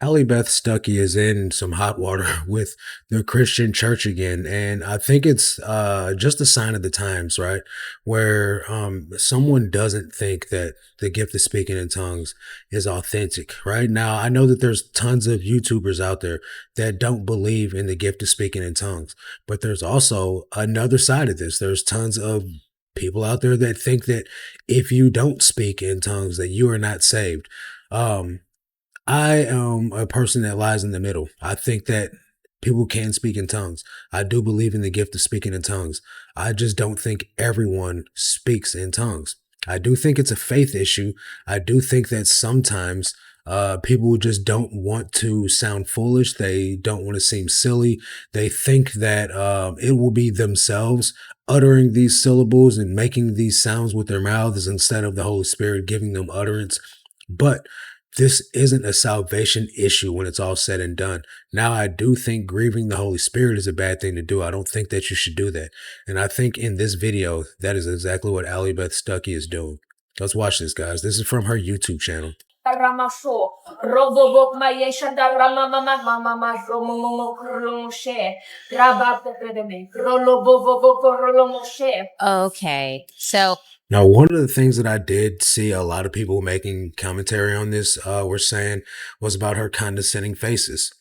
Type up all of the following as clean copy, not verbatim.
Allie Beth Stuckey is in some hot water with the Christian church again, and I think it's just a sign of the times, right? Where someone doesn't think that the gift of speaking in tongues is authentic, right? Now, I know that there's tons of YouTubers out there that don't believe in the gift of speaking in tongues, but there's also another side of this. There's tons of people out there that think that if you don't speak in tongues, that you are not saved. Um, I am a person that lies in the middle. I think that people can speak in tongues. I do believe in the gift of speaking in tongues. I just don't think everyone speaks in tongues. I do think it's a faith issue. I do think that sometimes people just don't want to sound foolish. They don't want to seem silly. They think that it will be themselves uttering these syllables and making these sounds with their mouths instead of the Holy Spirit giving them utterance. But this isn't a salvation issue when it's all said and done. Now, I do think grieving the Holy Spirit is a bad thing to do. I don't think that you should do that. And I think in this video, that is exactly what Allie Beth Stuckey is doing. Let's watch this, guys. This is from her YouTube channel. Okay, so Now, one of the things that I did see a lot of people making commentary on this were saying was about her condescending faces.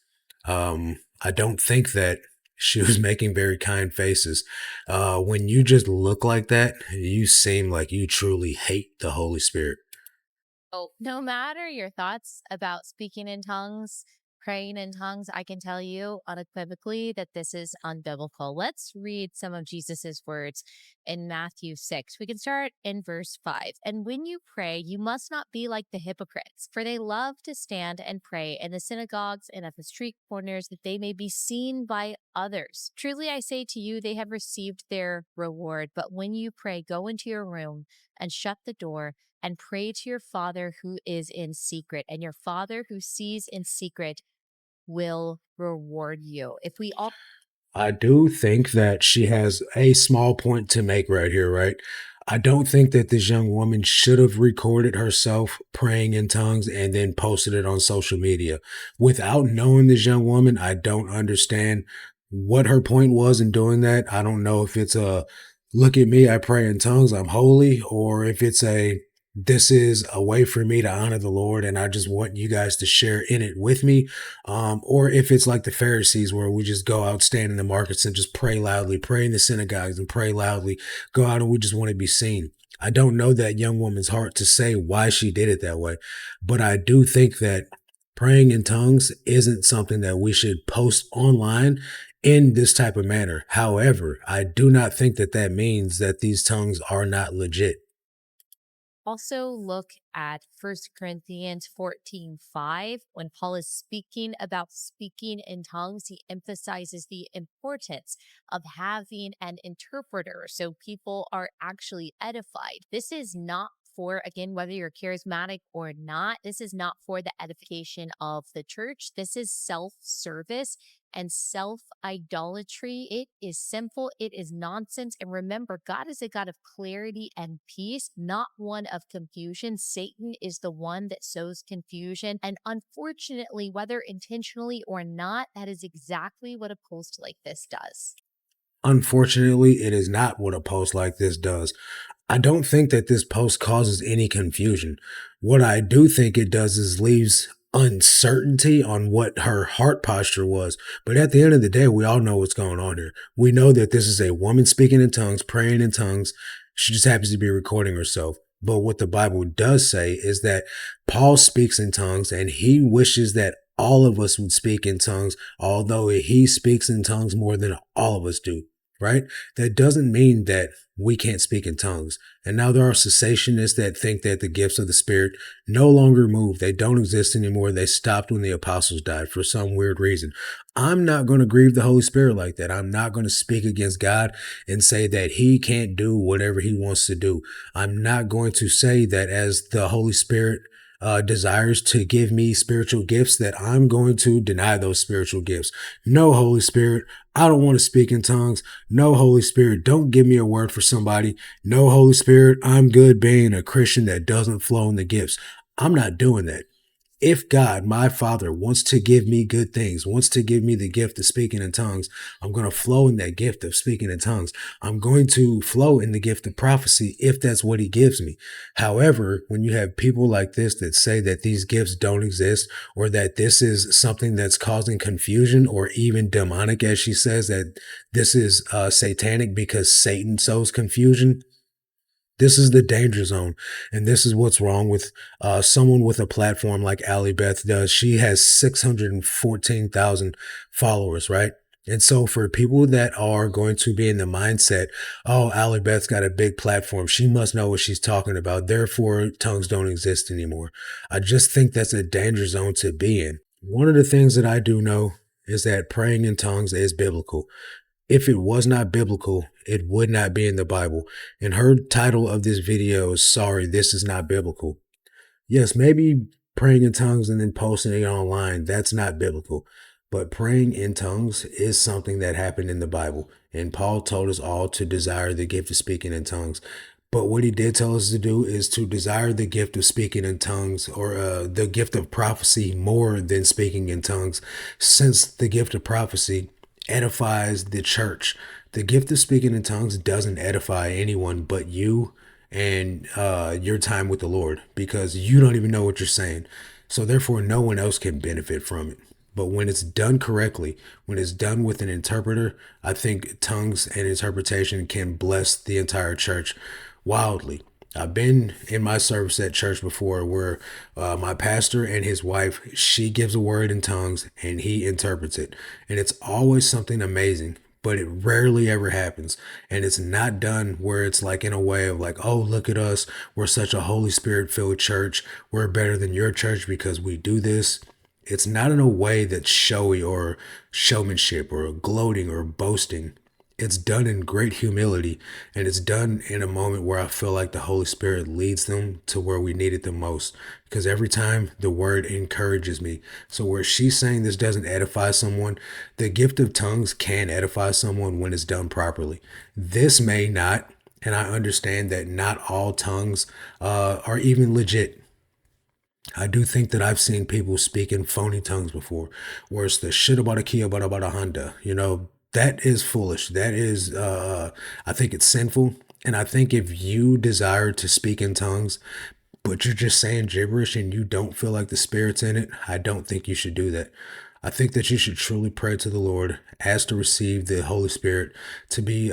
I don't think that she was making very kind faces. When you just look like that, you seem like you truly hate the Holy Spirit. no matter your thoughts about speaking in tongues, praying in tongues, I can tell you unequivocally that this is unbiblical. Let's read some of Jesus's words in Matthew 6. We can start in verse 5. And when you pray, you must not be like the hypocrites, for they love to stand and pray in the synagogues and at the street corners that they may be seen by others. Truly, I say to you, they have received their reward. But when you pray, go into your room and shut the door and pray to your Father who is in secret, and your Father who sees in secret will reward you. If we all I do think that she has a small point to make right here, right? I don't think that this young woman should have recorded herself praying in tongues and then posted it on social media. Without knowing this young woman, I don't understand what her point was in doing that. I don't know if it's a look at me, I pray in tongues, I'm holy, or if it's a this is a way for me to honor the Lord and I just want you guys to share in it with me. Or if it's like the Pharisees where we just go out, stand in the markets and just pray loudly, pray in the synagogues and pray loudly, go out and we just want to be seen. I don't know that young woman's heart to say why she did it that way, but I do think that praying in tongues isn't something that we should post online in this type of manner. However, I do not think that that means that these tongues are not legit. also look at 1 Corinthians 14:5, when Paul is speaking about speaking in tongues, he emphasizes the importance of having an interpreter so people are actually edified. This is not for, again, whether you're charismatic or not, this is not for the edification of the church. This is self-service and self-idolatry. It is sinful. It is nonsense. And remember, God is a God of clarity and peace, not one of confusion. Satan is the one that sows confusion. And unfortunately, whether intentionally or not, that is exactly what a post like this does. Unfortunately, it is not what a post like this does. I don't think that this post causes any confusion. What I do think it does is leaves uncertainty on what her heart posture was. But at the end of the day, we all know what's going on here. We know that this is a woman speaking in tongues, praying in tongues. She just happens to be recording herself. But what the Bible does say is that Paul speaks in tongues and he wishes that all of us would speak in tongues, although he speaks in tongues more than all of us do. Right? That doesn't mean that we can't speak in tongues. And now there are cessationists that think that the gifts of the Spirit no longer move. They don't exist anymore. They stopped when the apostles died for some weird reason. I'm not going to grieve the Holy Spirit like that. I'm not going to speak against God and say that he can't do whatever he wants to do. I'm not going to say that as the Holy Spirit desires to give me spiritual gifts, that I'm going to deny those spiritual gifts. No, Holy Spirit, I don't want to speak in tongues. No, Holy Spirit, don't give me a word for somebody. No, Holy Spirit, I'm good being a Christian that doesn't flow in the gifts. I'm not doing that. If God, my Father, wants to give me good things, wants to give me the gift of speaking in tongues, I'm going to flow in that gift of speaking in tongues. I'm going to flow in the gift of prophecy if that's what He gives me. However, when you have people like this that say that these gifts don't exist, or that this is something that's causing confusion, or even demonic, as she says, that this is satanic because Satan sows confusion, this is the danger zone. And this is what's wrong with someone with a platform like Allie Beth does. She has 614,000 followers, right? And so for people that are going to be in the mindset, oh, Allie Beth's got a big platform. She must know what she's talking about. Therefore, tongues don't exist anymore. I just think that's a danger zone to be in. One of the things that I do know is that praying in tongues is biblical. If it was not biblical, it would not be in the Bible. And her title of this video is Sorry, This Is Not Biblical. Yes, maybe praying in tongues and then posting it online, that's not biblical. But praying in tongues is something that happened in the Bible. And Paul told us all to desire the gift of speaking in tongues. But what he did tell us to do is to desire the gift of speaking in tongues, or the gift of prophecy, more than speaking in tongues, since the gift of prophecy edifies the church. The gift of speaking in tongues doesn't edify anyone but you and your time with the Lord, because you don't even know what you're saying. So therefore, no one else can benefit from it. But when it's done correctly, when it's done with an interpreter, I think tongues and interpretation can bless the entire church wildly. I've been in my service at church before where my pastor and his wife, she gives a word in tongues and he interprets it. And it's always something amazing, but it rarely ever happens. And it's not done where it's like in a way of like, oh, look at us. We're such a Holy Spirit filled church. We're better than your church because we do this. It's not in a way that's showy or showmanship or gloating or boasting. It's done in great humility, and it's done in a moment where I feel like the Holy Spirit leads them to where we need it the most. Because every time the word encourages me. So where she's saying this doesn't edify someone, the gift of tongues can edify someone when it's done properly. This may not, and I understand that not all tongues are even legit. I do think that I've seen people speak in phony tongues before, where it's the shit about a Kia, about a Honda. You know, that is foolish. That is, I think it's sinful. And I think if you desire to speak in tongues, but you're just saying gibberish and you don't feel like the Spirit's in it, I don't think you should do that. I think that you should truly pray to the Lord, ask to receive the Holy Spirit, to be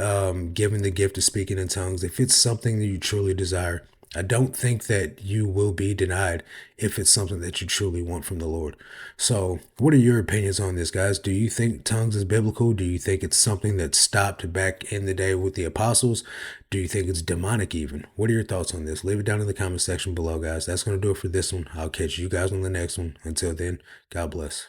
given the gift of speaking in tongues. If it's something that you truly desire, I don't think that you will be denied if it's something that you truly want from the Lord. So, what are your opinions on this, guys? Do you think tongues is biblical? Do you think it's something that stopped back in the day with the apostles? Do you think it's demonic even? What are your thoughts on this? Leave it down in the comment section below, guys. That's going to do it for this one. I'll catch you guys on the next one. Until then, God bless.